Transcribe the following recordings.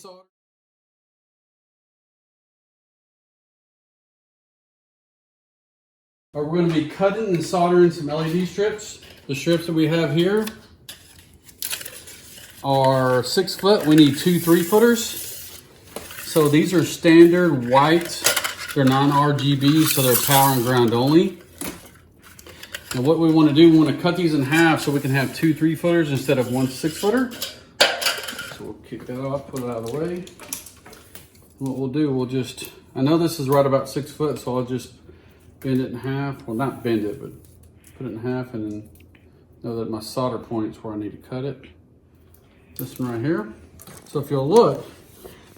solder. We're going to be cutting and soldering some LED strips. The strips that we have here are 6 foot. We need 2 3-footers. So these are standard white. They're non-RGB, so they're power and ground only. And what we want to do, we want to cut these in half so we can have 2 3-footers instead of 1 6-footer. So we'll kick that off, put it out of the way. What we'll do, we'll just, I know this is right about 6 foot, so I'll just bend it in half. Well, not bend it, but put it in half and then know that my solder point's where I need to cut it. This one right here. So if you'll look,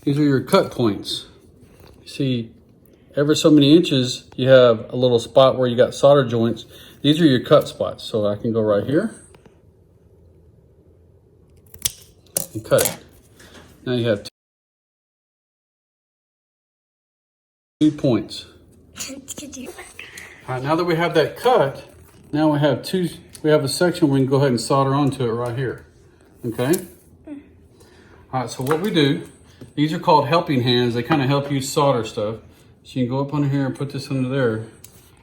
these are your cut points. You see, ever so many inches, you have a little spot where you got solder joints. These are your cut spots. So I can go right here and cut it. Now you have 2 points. All right, now that we have that cut, now we have a section we can go ahead and solder onto it right here. Okay? All right, so what we do, these are called helping hands. They kind of help you solder stuff. So you can go up under here and put this under there,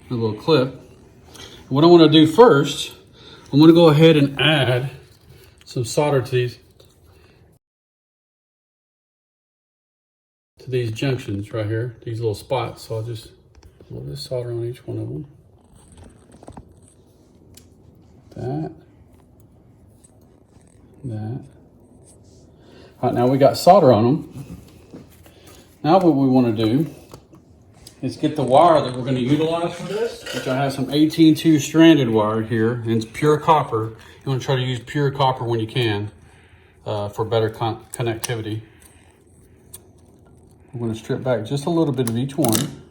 a little clip. And what I want to do first, I'm going to go ahead and add some solder to these junctions right here, these little spots. So I'll just put a little bit of solder on each one of them. That. All right, now we got solder on them. Now what we want to do is get the wire that we're going to utilize for this, which I have some 18-2 stranded wire here, and it's pure copper. You want to try to use pure copper when you can for better connectivity. I'm going to strip back just a little bit of each one.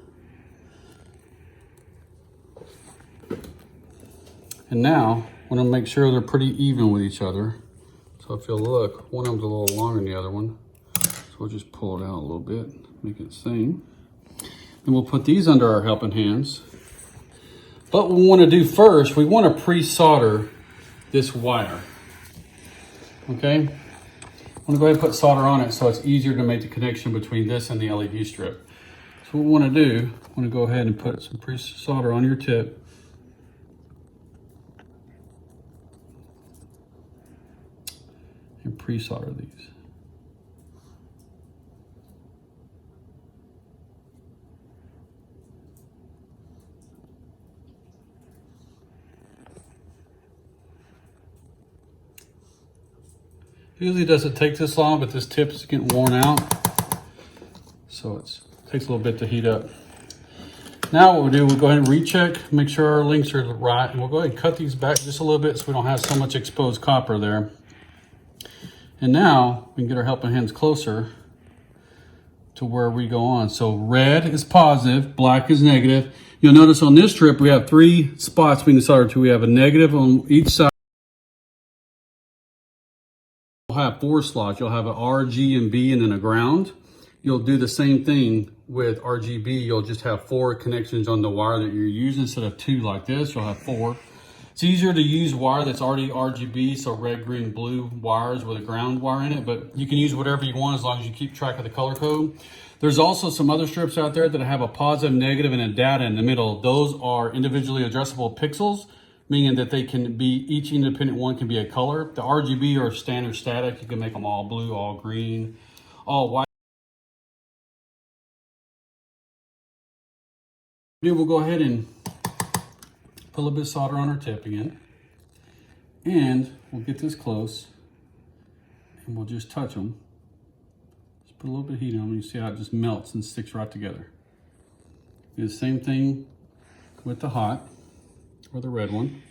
And now, I want to make sure they're pretty even with each other. So if you'll look, one of them's a little longer than the other one. So we'll just pull it out a little bit, make it the same. And we'll put these under our helping hands. But what we want to do first, we want to pre-solder this wire. Okay? I'm going to go ahead and put solder on it so it's easier to make the connection between this and the LED strip. So what we want to do, I want to go ahead and put some pre-solder on your tip. And pre-solder these. Usually doesn't take this long, but this tip is getting worn out. So it takes a little bit to heat up. Now what we'll do, we'll go ahead and recheck, make sure our links are right, and we'll go ahead and cut these back just a little bit so we don't have so much exposed copper there. And now we can get our helping hands closer to where we go on. So red is positive, black is negative. You'll notice on this strip we have 3 spots we can solder to. We have a negative on each side. You'll have 4 slots. You'll have an R, G, and B, and then a ground. You'll do the same thing with RGB. You'll just have 4 connections on the wire that you're using instead of 2 like this. You'll have 4. It's easier to use wire that's already RGB, so red, green, blue wires with a ground wire in it, but you can use whatever you want as long as you keep track of the color code. There's also some other strips out there that have a positive, negative, and a data in the middle. Those are individually addressable pixels, meaning that they can be, each independent one can be a color. The RGB are standard static. You can make them all blue, all green, all white. We'll go ahead and put a little bit of solder on our tip again. And we'll get this close and we'll just touch them. Just put a little bit of heat on them. You see how it just melts and sticks right together. Do the same thing with the hot or the red one.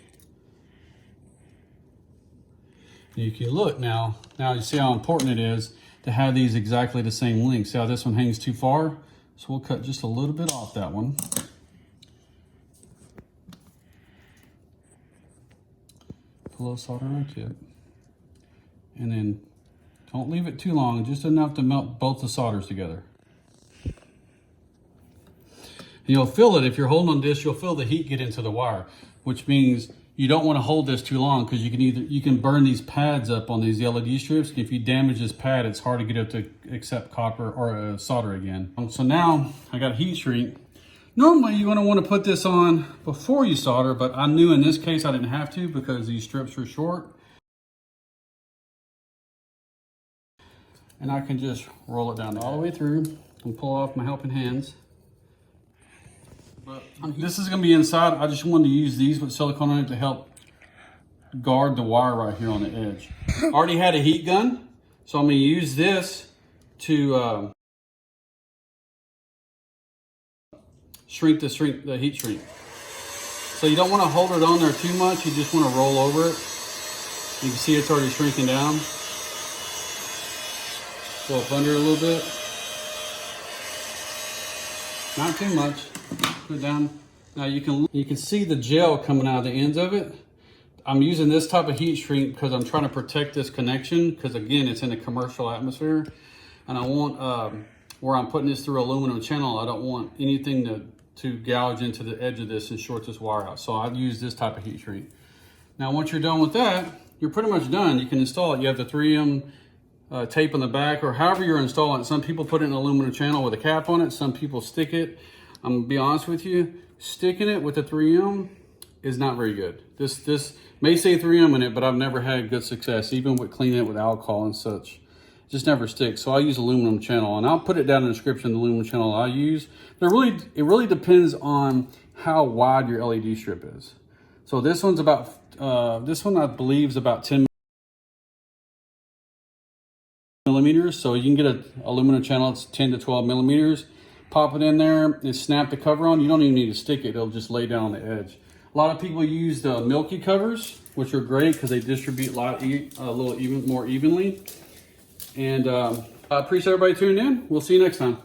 And you can look now you see how important it is to have these exactly the same length. See how this one hangs too far? So we'll cut just a little bit off that one. A little solder on our tip, and then don't leave it too long, just enough to melt both the solders together. And you'll feel it if you're holding on this, you'll feel the heat get into the wire. which means you don't want to hold this too long because you can burn these pads up on these LED strips. If you damage this pad, it's hard to get it to accept copper or solder again. So now I got a heat shrink. Normally you're going to want to put this on before you solder, but I knew in this case I didn't have to because these strips are short. And I can just roll it down all the way through and pull off my helping hands. But this is going to be inside. I just wanted to use these with silicone on it to help guard the wire right here on the edge. I already had a heat gun, so I'm going to use this to shrink the heat shrink. So you don't want to hold it on there too much. You just want to roll over it. You can see it's already shrinking down. Go up under a little bit. Not too much. Put it down. Now you can see the gel coming out of the ends of it. I'm using this type of heat shrink because I'm trying to protect this connection because again it's in a commercial atmosphere, and I want where I'm putting this through aluminum channel, I don't want anything to gouge into the edge of this and short this wire out. So I use this type of heat shrink. Now once you're done with that, you're pretty much done. You can install it. You have the 3M tape on the back, or however you're installing it. Some people put it in an aluminum channel with a cap on it. Some people stick it. I'm gonna be honest with you, sticking it with the 3M is not very good. This may say 3M in it, but I've never had good success, even with cleaning it with alcohol and such. It just never sticks. So I use aluminum channel, and I'll put it down in the description, the aluminum channel I use. It really depends on how wide your LED strip is. So this one's about, this one I believe is about 10 millimeters. So you can get an aluminum channel, it's 10 to 12 millimeters. Pop it in there and snap the cover on. You don't even need to stick it. It'll just lay down on the edge. A lot of people use the Milky covers, which are great because they distribute light a little more evenly. And I appreciate everybody tuning in. We'll see you next time.